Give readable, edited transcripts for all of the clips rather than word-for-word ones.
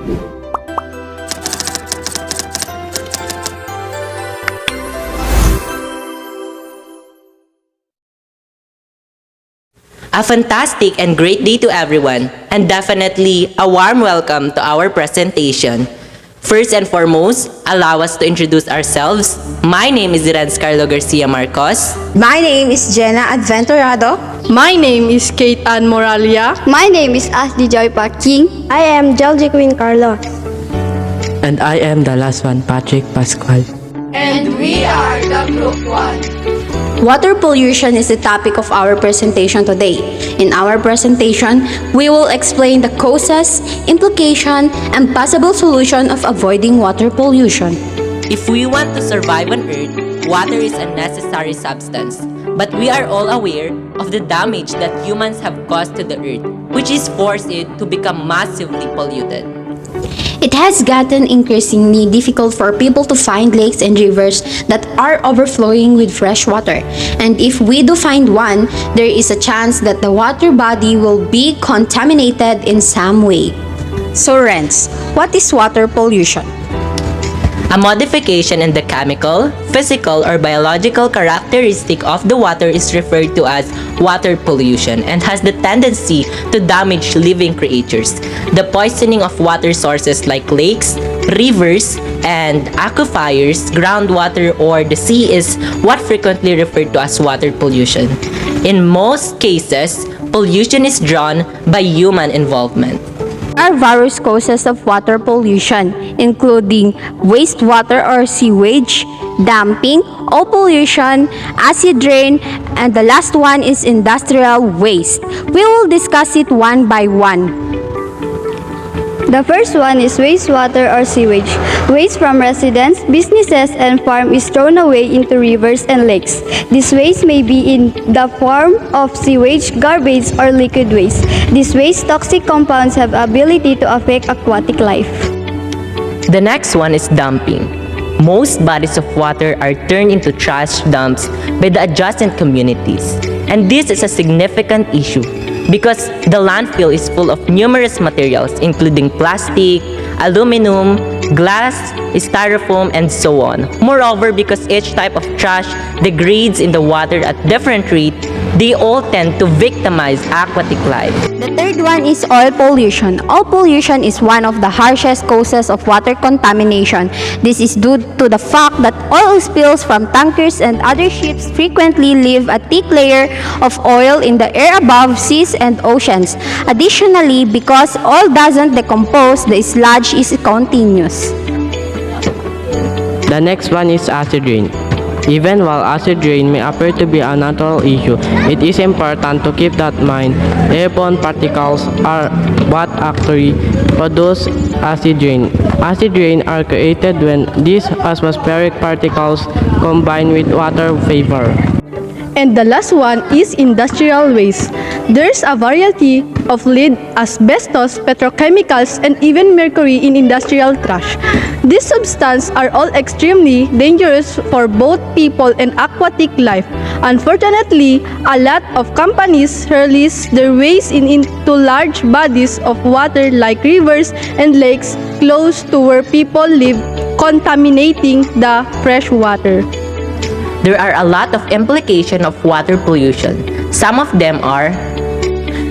A fantastic and great day to everyone, and definitely a warm welcome to our presentation. First and foremost, allow us to introduce ourselves. My name is Carlo Garcia Marcos. My name is Jenna Adventurado. My name is Kate Ann Moralia. My name is Ashley Joy Parking. I am Jelji Queen Carlos. And I am the last one, Patrick Pascual. And we are the Group 1. Water pollution is the topic of our presentation today. In our presentation, we will explain the causes, implication, and possible solution of avoiding water pollution. If we want to survive on Earth, water is a necessary substance. But we are all aware of the damage that humans have caused to the Earth, which has forced it to become massively polluted. It has gotten increasingly difficult for people to find lakes and rivers that are overflowing with fresh water. And if we do find one, there is a chance that the water body will be contaminated in some way. So Renz, what is water pollution? A modification in the chemical, physical, or biological characteristic of the water is referred to as water pollution and has the tendency to damage living creatures. The poisoning of water sources like lakes, rivers, and aquifers, groundwater, or the sea is what frequently referred to as water pollution. In most cases, pollution is drawn by human involvement. There are various causes of water pollution, including wastewater or sewage, dumping, oil pollution, acid rain, and the last one is industrial waste. We will discuss it one by one. The first one is wastewater or sewage. Waste from residents, businesses, and farm is thrown away into rivers and lakes. This waste may be in the form of sewage, garbage, or liquid waste. These waste toxic compounds have ability to affect aquatic life. The next one is dumping. Most bodies of water are turned into trash dumps by the adjacent communities. And this is a significant issue because the landfill is full of numerous materials including plastic, aluminum, glass, styrofoam, and so on. Moreover, because each type of trash degrades in the water at different rate, they all tend to victimize aquatic life. The third one is oil pollution. Oil pollution is one of the harshest causes of water contamination. This is due to the fact that oil spills from tankers and other ships frequently leave a thick layer of oil in the air above seas and oceans. Additionally, because oil doesn't decompose, the sludge is continuous. The next one is acid rain. Even while acid rain may appear to be a natural issue, it is important to keep that in mind. Airborne particles are what actually produce acid rain. Acid rain are created when these atmospheric particles combine with water vapor. And the last one is industrial waste. There's a variety of lead, asbestos, petrochemicals, and even mercury in industrial trash. These substances are all extremely dangerous for both people and aquatic life. Unfortunately, a lot of companies release their waste into large bodies of water like rivers and lakes close to where people live, contaminating the fresh water. There are a lot of implications of water pollution. Some of them are: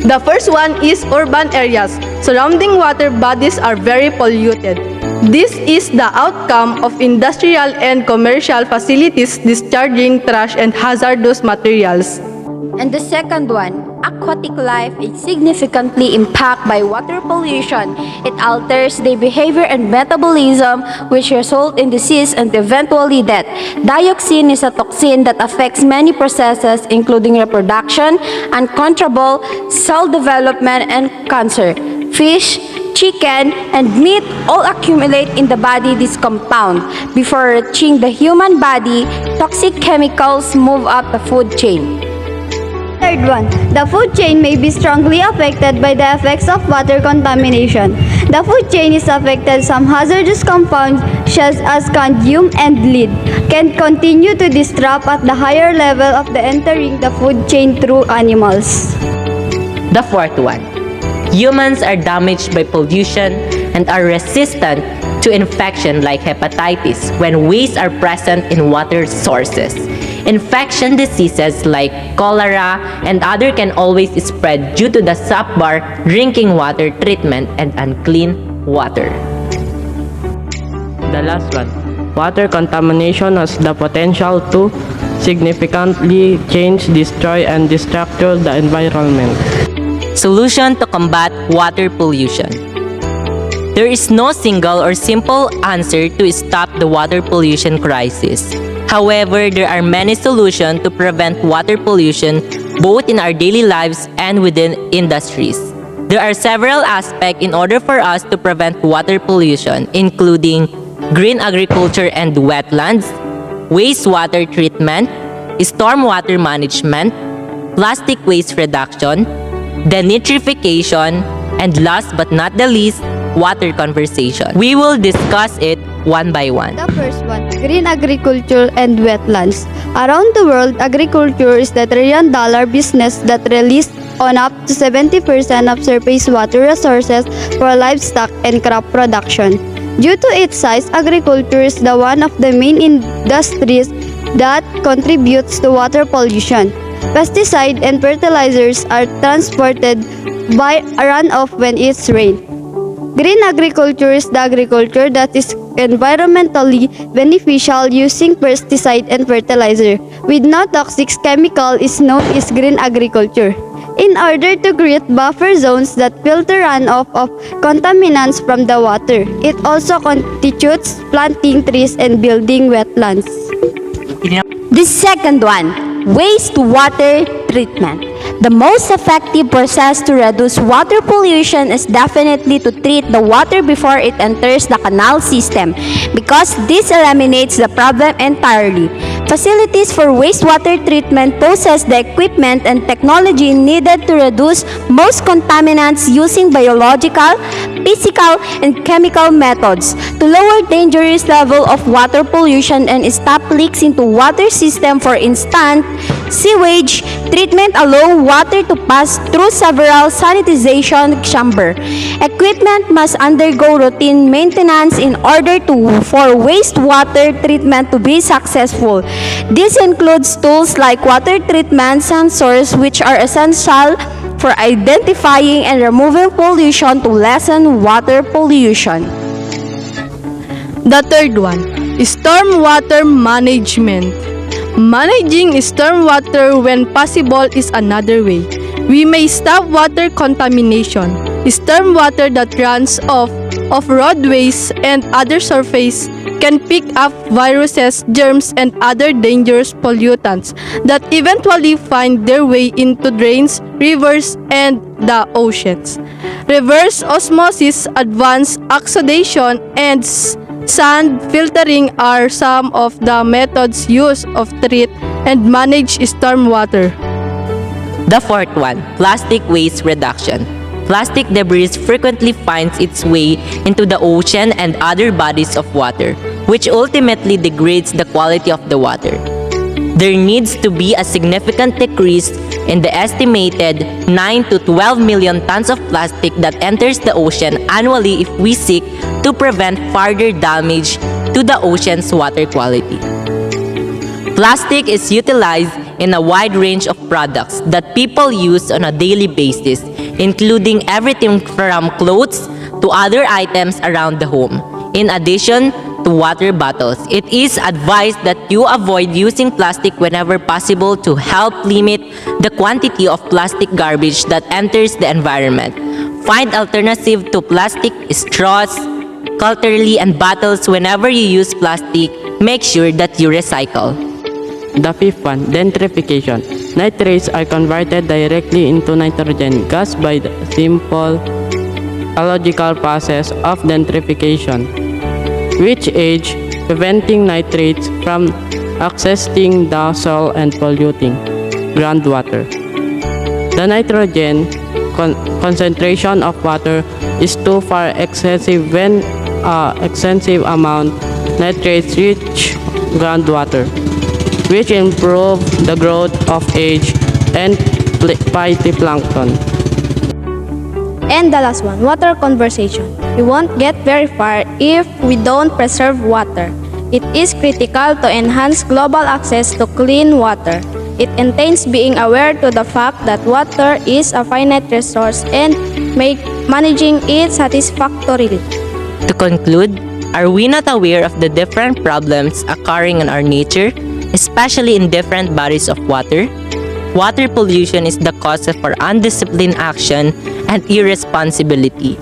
The first one is urban areas. Surrounding water bodies are very polluted. This is the outcome of industrial and commercial facilities discharging trash and hazardous materials. And the second one, aquatic life is significantly impacted by water pollution. It alters the behavior and metabolism, which result in disease and eventually death. Dioxin is a toxin that affects many processes, including reproduction, uncontrollable cell development, and cancer. Fish, chicken, and meat all accumulate in the body this compound. Before reaching the human body, toxic chemicals move up the food chain. Third one, the food chain may be strongly affected by the effects of water contamination. The food chain is affected. Some hazardous compounds, such as cadmium and lead, can continue to disrupt at the higher level of the entering the food chain through animals. the fourth one. Humans are damaged by pollution and are resistant to infection like hepatitis when wastes are present in water sources. Infection diseases like cholera and other can always spread due to the subpar drinking water treatment and unclean water. The last one. Water contamination has the potential to significantly change, destroy, and destructure the environment. Solution to combat water pollution. There is no single or simple answer to stop the water pollution crisis. However, there are many solutions to prevent water pollution both in our daily lives and within industries. There are several aspects in order for us to prevent water pollution, including green agriculture and wetlands, wastewater treatment, stormwater management, plastic waste reduction, denitrification, and last but not the least, water conservation. We will discuss it one by one. The first one, green agriculture and wetlands. Around the world, agriculture is the trillion-dollar business that releases on up to 70% of surface water resources for livestock and crop production. Due to its size, agriculture is the one of the main industries that contributes to water pollution. Pesticides and fertilizers are transported by runoff when it's rain. Green agriculture is the agriculture that is environmentally beneficial using pesticide and fertilizer with no toxic chemical is known as green agriculture. In order to create buffer zones that filter runoff of contaminants from the water, it also constitutes planting trees and building wetlands. The second one, wastewater treatment. The most effective process to reduce water pollution is definitely to treat the water before it enters the canal system because this eliminates the problem entirely. Facilities for wastewater treatment possess the equipment and technology needed to reduce most contaminants using biological, physical, and chemical methods to lower dangerous level of water pollution and stop leaks into water system. For instance, sewage treatment allow water to pass through several sanitization chamber. Equipment must undergo routine maintenance in order for wastewater treatment to be successful. This includes tools like water treatment sensors, which are essential for identifying and removing pollution to lessen water pollution. The third one, stormwater management. Managing stormwater when possible is another way. We may stop water contamination. Stormwater that runs off of roadways and other surface can pick up viruses, germs, and other dangerous pollutants that eventually find their way into drains, rivers, and the oceans. Reverse osmosis, advanced oxidation, and sand filtering are some of the methods used to treat and manage stormwater. The fourth one, plastic waste reduction. Plastic debris frequently finds its way into the ocean and other bodies of water, which ultimately degrades the quality of the water. There needs to be a significant decrease in the estimated 9 to 12 million tons of plastic that enters the ocean annually if we seek to prevent further damage to the ocean's water quality. Plastic is utilized in a wide range of products that people use on a daily basis, including everything from clothes to other items around the home. In addition to water bottles, it is advised that you avoid using plastic whenever possible to help limit the quantity of plastic garbage that enters the environment. Find alternative to plastic straws, cutlery, and bottles whenever you use plastic. Make sure that you recycle. The fifth one, denitrification. Nitrates are converted directly into nitrogen gas by the simple biological process of denitrification, which aids preventing nitrates from accessing the soil and polluting groundwater. The nitrogen concentration of water is too far excessive when extensive amount nitrates reach groundwater, which improve the growth of algae and phytoplankton. And the last one, water conservation. We won't get very far if we don't preserve water. It is critical to enhance global access to clean water. It entails being aware to the fact that water is a finite resource and managing it satisfactorily. To conclude, are we not aware of the different problems occurring in our nature, especially in different bodies of water? Water pollution is the cause of our undisciplined action and irresponsibility.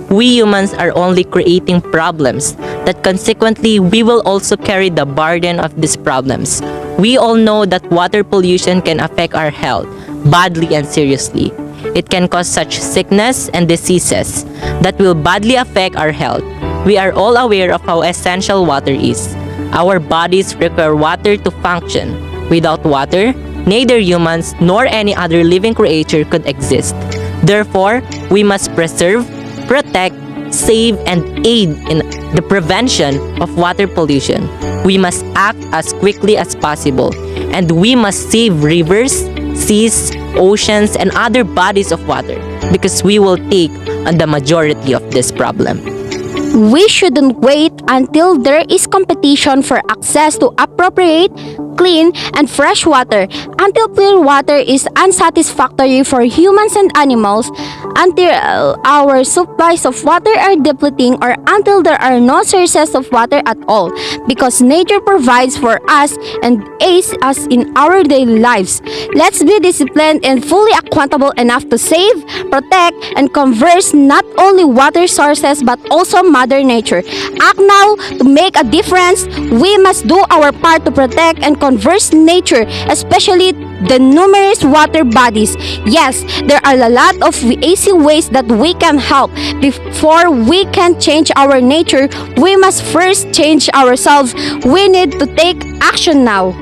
We humans are only creating problems that consequently we will also carry the burden of these problems. We all know that water pollution can affect our health badly and seriously. It can cause such sickness and diseases that will badly affect our health. We are all aware of how essential water is. Our bodies require water to function. Without water, neither humans nor any other living creature could exist. Therefore, we must preserve, protect, save, and aid in the prevention of water pollution. We must act as quickly as possible, and we must save rivers, seas, oceans, and other bodies of water because we will take on the majority of this problem. We shouldn't wait until there is competition for access to appropriate, clean, and fresh water, until clean water is unsatisfactory for humans and animals, until our supplies of water are depleting, or until there are no sources of water at all, because nature provides for us and aids us in our daily lives. Let's be disciplined and fully accountable enough to save, protect, and conserve not only water sources but also Mother Nature. Act now to make a difference. We must do our part to protect and conserve nature, especially the numerous water bodies. Yes, there are a lot of easy ways that we can help. Before we can change our nature, we must first change ourselves. We need to take action now.